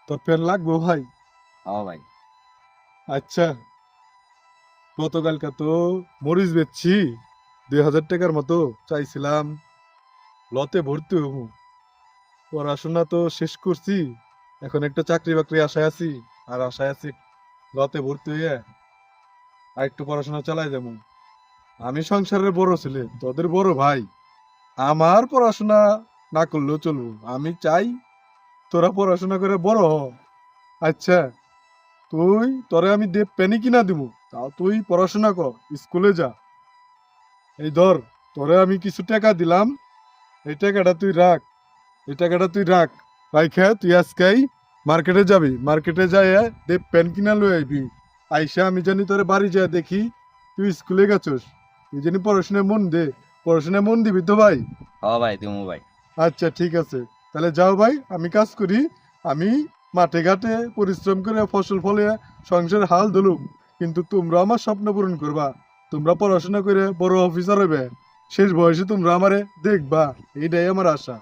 তোর পেন লাগবো ভাই? ও ভাই। আচ্ছা, গতকালকে তো মরিচ বেচছি, 2,000 টাকার মতো চাইছিলাম, লতে ভর্তি হবো। পড়াশোনা তো শেষ করছি, এখন একটা চাকরি বাকরি আশায় আছি। আর আশায় আছি লতে ভর্তি হয়ে আর একটু পড়াশোনা চালাই যাবো। আমি সংসারের বড় ছেলে, তোদের বড় ভাই। আমার পড়াশোনা না করলেও চলবো, আমি চাই তোরা পড়াশোনা করে বড় হ। আচ্ছা, তোরে আমি পেনি কিনা দিব, তাও তুই পড়াশোনা কর, স্কুলে যা। এই ধর, তোরে আমি কিছু টাকা দিলাম, এই টাকাটা তুই রাখ। এই টাকাটা তুই রাখ, রাইখা তুই আজকেই মার্কেটে যাবি, মার্কেটে যাই পেন কিনা লই আইবি। আইসা আমি জানি তোরে বাড়ি যায় দেখি তুই স্কুলে গেছস। তুই জানি পড়াশোনায় মন দে, পড়াশোনায় মন দিবি তো ভাই? ও ভাই, দিমু ভাই। আচ্ছা ঠিক আছে, তাহলে যাও ভাই, আমি কাজ করি। আমি মাঠে ঘাটে পরিশ্রম করে ফসল ফলে সংসার হাল ধরুম, কিন্তু তোমরা আমার স্বপ্ন পূরণ করবা। তোমরা পড়াশোনা করে বড় অফিসার হবে, শেষ বয়সে তোমরা আমারে দেখবা, এইটাই আমার আশা।